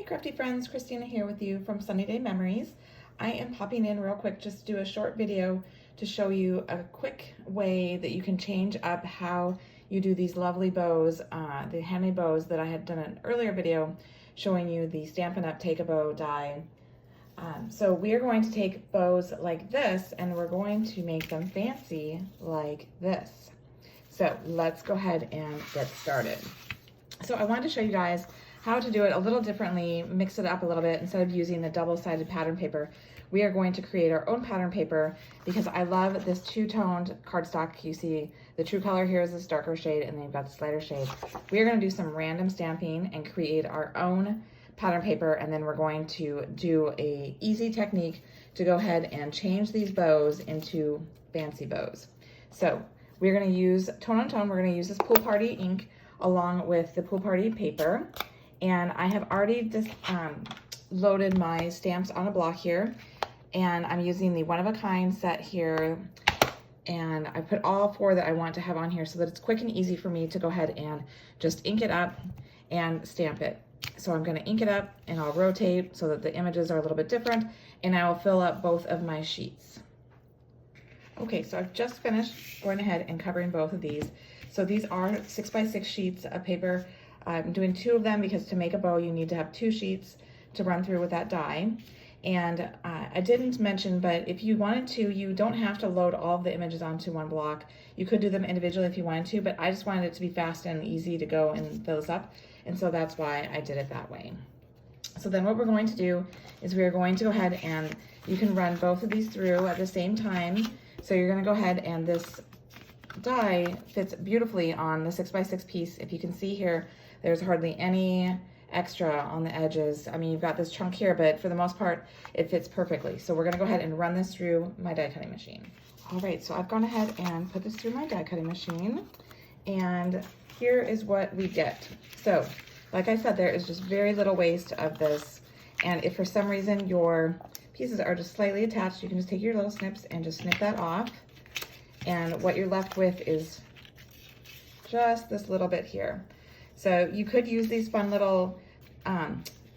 crafty friends, Christina here with you from Sunny Day Memories. I am popping in real quick just to do a short video to show you a quick way that you can change up how you do these lovely bows, the handmade bows that I had done an earlier video showing you the Stampin' Up! Take a Bow die. So we are going to take bows like this and we're going to make them fancy like this. So let's go ahead and get started. So I wanted to show you guys how to do it a little differently, mix it up a little bit. Instead of using the double-sided pattern paper, we are going to create our own pattern paper because I love this two-toned cardstock. You see the true color here is this darker shade and then you've got this lighter shade. We are going to do some random stamping and create our own pattern paper, and then we're going to do a easy technique to go ahead and change these bows into fancy bows. So we're going to use tone on tone. We're going to use this Pool Party ink along with the Pool Party paper. And I have already just loaded my stamps on a block here, and I'm using the one-of-a-kind set here, and I put all 4 that I want to have on here so that it's quick and easy for me to go ahead and just ink it up and stamp it. So I'm going to ink it up and I'll rotate so that the images are a little bit different, and I will fill up both of my sheets. Okay, so I've just finished going ahead and covering both of these. So these are 6x6 sheets of paper. I'm doing 2 of them because to make a bow you need to have 2 sheets to run through with that die. And I didn't mention, but if you wanted to, you don't have to load all of the images onto one block. You could do them individually if you wanted to, but I just wanted it to be fast and easy to go and fill this up. And so that's why I did it that way. So then what we're going to do is we are going to go ahead and you can run both of these through at the same time. So you're going to go ahead, and this die fits beautifully on the 6x6 piece. If you can see here, there's hardly any extra on the edges. I mean, you've got this chunk here, but for the most part, it fits perfectly. So we're gonna go ahead and run this through my die cutting machine. All right, so I've gone ahead and put this through my die cutting machine, and here is what we get. So, like I said, there is just very little waste of this, and if for some reason your pieces are just slightly attached, you can just take your little snips and just snip that off, and what you're left with is just this little bit here. So you could use these fun little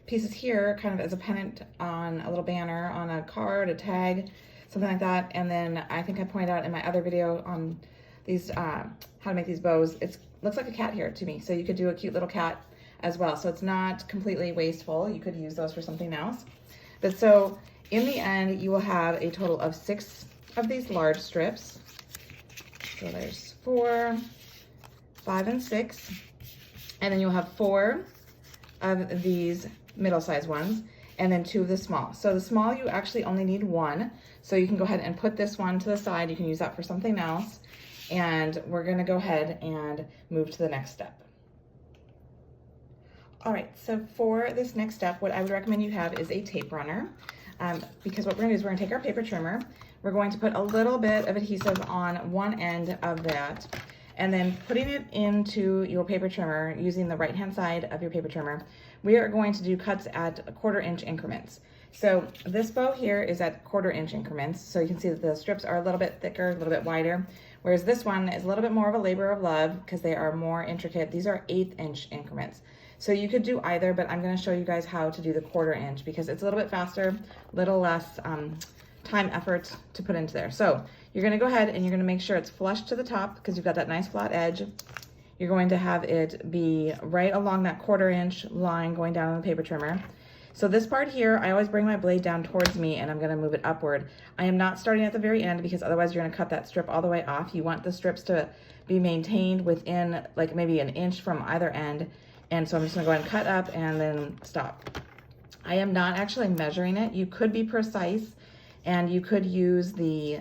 pieces here kind of as a pennant on a little banner, on a card, a tag, something like that. And then I think I pointed out in my other video on these, how to make these bows, it looks like a cat here to me. So you could do a cute little cat as well. So it's not completely wasteful. You could use those for something else. But so in the end, you will have a total of 6 of these large strips. So there's 4, 5, and 6. And then you'll have 4 of these middle-sized ones, and then 2 of the small. So the small, you actually only need 1. So you can go ahead and put this one to the side. You can use that for something else. And we're gonna go ahead and move to the next step. All right, so for this next step, what I would recommend you have is a tape runner. Because what we're gonna do is we're gonna take our paper trimmer. We're going to put a little bit of adhesive on one end of that, and then putting it into your paper trimmer using the right-hand side of your paper trimmer, we are going to do cuts at 1/4 inch increments. So this bow here is at 1/4 inch increments. So you can see that the strips are a little bit thicker, a little bit wider, whereas this one is a little bit more of a labor of love because they are more intricate. These are 1/8 inch increments. So you could do either, but I'm gonna show you guys how to do the 1/4 inch because it's a little bit faster, a little less time effort to put into there. So you're gonna go ahead and you're gonna make sure it's flush to the top because you've got that nice flat edge. You're going to have it be right along that 1/4 inch line going down on the paper trimmer. So this part here, I always bring my blade down towards me and I'm gonna move it upward. I am not starting at the very end because otherwise you're gonna cut that strip all the way off. You want the strips to be maintained within like maybe 1 inch from either end. And so I'm just gonna go ahead and cut up and then stop. I am not actually measuring it. You could be precise and you could use the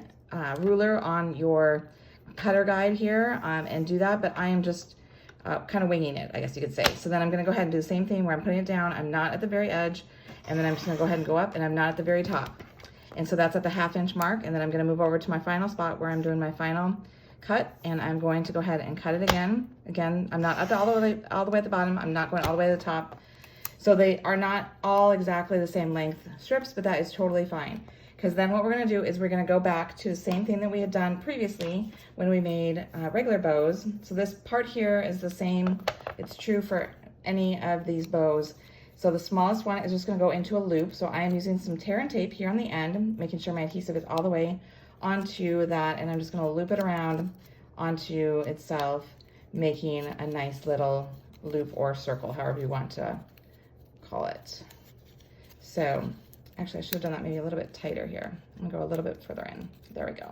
ruler on your cutter guide here and do that, but I am just kind of winging it, I guess you could say. So then I'm gonna go ahead and do the same thing where I'm putting it down. I'm not at the very edge, and then I'm just gonna go ahead and go up, and I'm not at the very top. And so that's at the 1/2 inch mark, and then I'm gonna move over to my final spot where I'm doing my final cut, and I'm going to go ahead and cut it again. Again, I'm not at all the way at the bottom. I'm not going all the way to the top. So they are not all exactly the same length strips, but that is totally fine. Because then what we're gonna do is we're gonna go back to the same thing that we had done previously when we made regular bows. So this part here is the same. It's true for any of these bows. So the smallest one is just gonna go into a loop. So I am using some tear and tape here on the end, making sure my adhesive is all the way onto that, and I'm just gonna loop it around onto itself, making a nice little loop or circle, however you want to call it. So actually I should have done that maybe a little bit tighter here. I'm gonna go a little bit further in. There we go.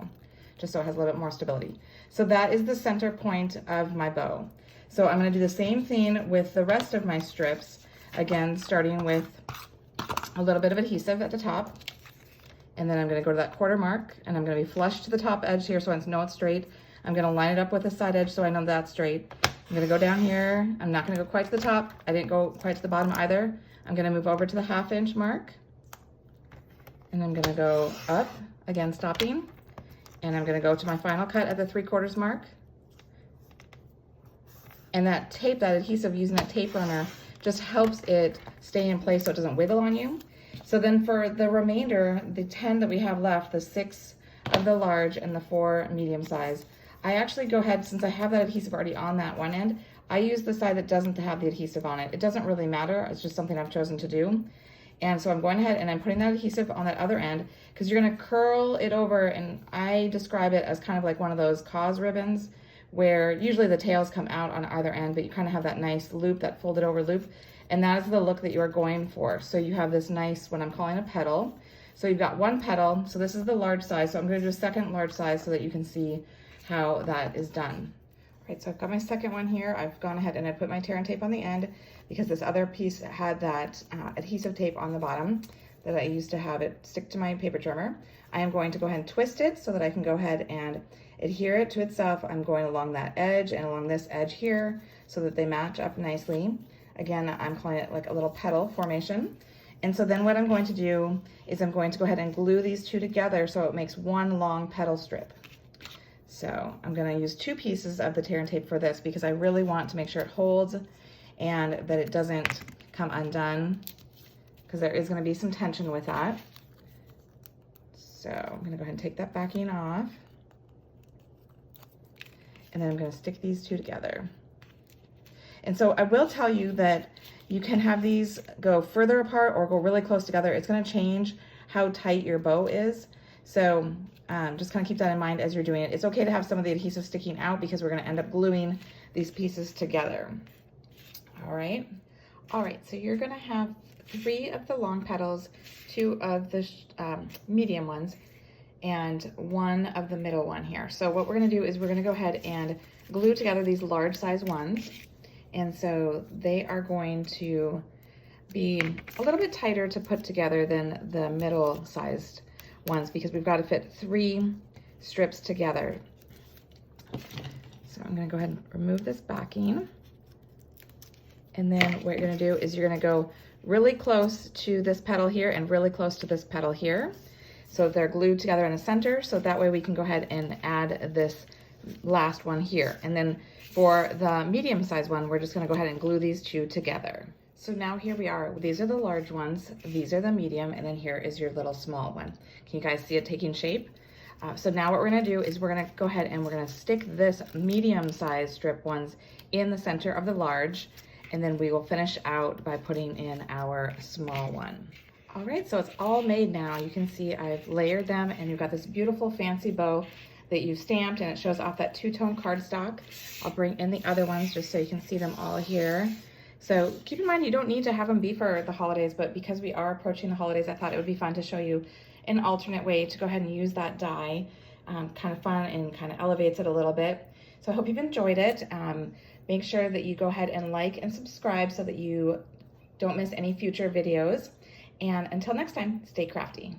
Just so it has a little bit more stability. So that is the center point of my bow. So I'm gonna do the same thing with the rest of my strips. Again, starting with a little bit of adhesive at the top. And then I'm gonna go to that quarter mark, and I'm gonna be flush to the top edge here so I know it's straight. I'm gonna line it up with the side edge so I know that's straight. I'm gonna go down here. I'm not gonna go quite to the top. I didn't go quite to the bottom either. I'm gonna move over to the 1/2 inch mark. And I'm gonna go up, again stopping. And I'm gonna go to my final cut at the 3/4 mark. And that tape, that adhesive, using that tape runner, just helps it stay in place so it doesn't wiggle on you. So then for the remainder, the 10 that we have left, the 6 of the large and the 4 medium size, I actually go ahead, since I have that adhesive already on that one end, I use the side that doesn't have the adhesive on it. It doesn't really matter, it's just something I've chosen to do. And so I'm going ahead and I'm putting that adhesive on that other end, because you're gonna curl it over, and I describe it as kind of like one of those cause ribbons, where usually the tails come out on either end, but you kind of have that nice loop, that folded over loop, and that is the look that you are going for. So you have this nice, what I'm calling a petal. So you've got one petal, so this is the large size, so I'm gonna do a second large size so that you can see how that is done. All right, so I've got my second one here. I've gone ahead and I put my tear and tape on the end because this other piece had that adhesive tape on the bottom that I used to have it stick to my paper trimmer. I am going to go ahead and twist it so that I can go ahead and adhere it to itself. I'm going along that edge and along this edge here so that they match up nicely. Again, I'm calling it like a little petal formation. And so then what I'm going to do is I'm going to go ahead and glue these two together so it makes one long petal strip. So I'm gonna use 2 pieces of the tear and tape for this because I really want to make sure it holds and that it doesn't come undone, because there is gonna be some tension with that. So I'm gonna go ahead and take that backing off. And then I'm gonna stick these two together. And so I will tell you that you can have these go further apart or go really close together. It's gonna change how tight your bow is. So just kind of keep that in mind as you're doing it. It's okay to have some of the adhesive sticking out because we're gonna end up gluing these pieces together. All right, so you're gonna have 3 of the long petals, 2 of the medium ones, and 1 of the middle one here. So what we're gonna do is we're gonna go ahead and glue together these large size ones. And so they are going to be a little bit tighter to put together than the middle sized ones because we've got to fit 3 strips together. So I'm gonna go ahead and remove this backing. And then what you're gonna do is you're gonna go really close to this petal here and really close to this petal here. So they're glued together in the center, so that way we can go ahead and add this last one here. And then for the medium size one, we're just gonna go ahead and glue these 2 together. So now here we are. These are the large ones, these are the medium, and then here is your little small one. Can you guys see it taking shape? So now what we're gonna do is we're gonna go ahead and we're gonna stick this medium size strip ones in the center of the large, and then we will finish out by putting in our small one. All right, so it's all made now. You can see I've layered them and you've got this beautiful fancy bow that you've stamped, and it shows off that 2-tone cardstock. I'll bring in the other ones just so you can see them all here. So keep in mind, you don't need to have them be for the holidays, but because we are approaching the holidays, I thought it would be fun to show you an alternate way to go ahead and use that die. Kind of fun and kind of elevates it a little bit. So I hope you've enjoyed it. Make sure that you go ahead and like and subscribe so that you don't miss any future videos. And until next time, stay crafty.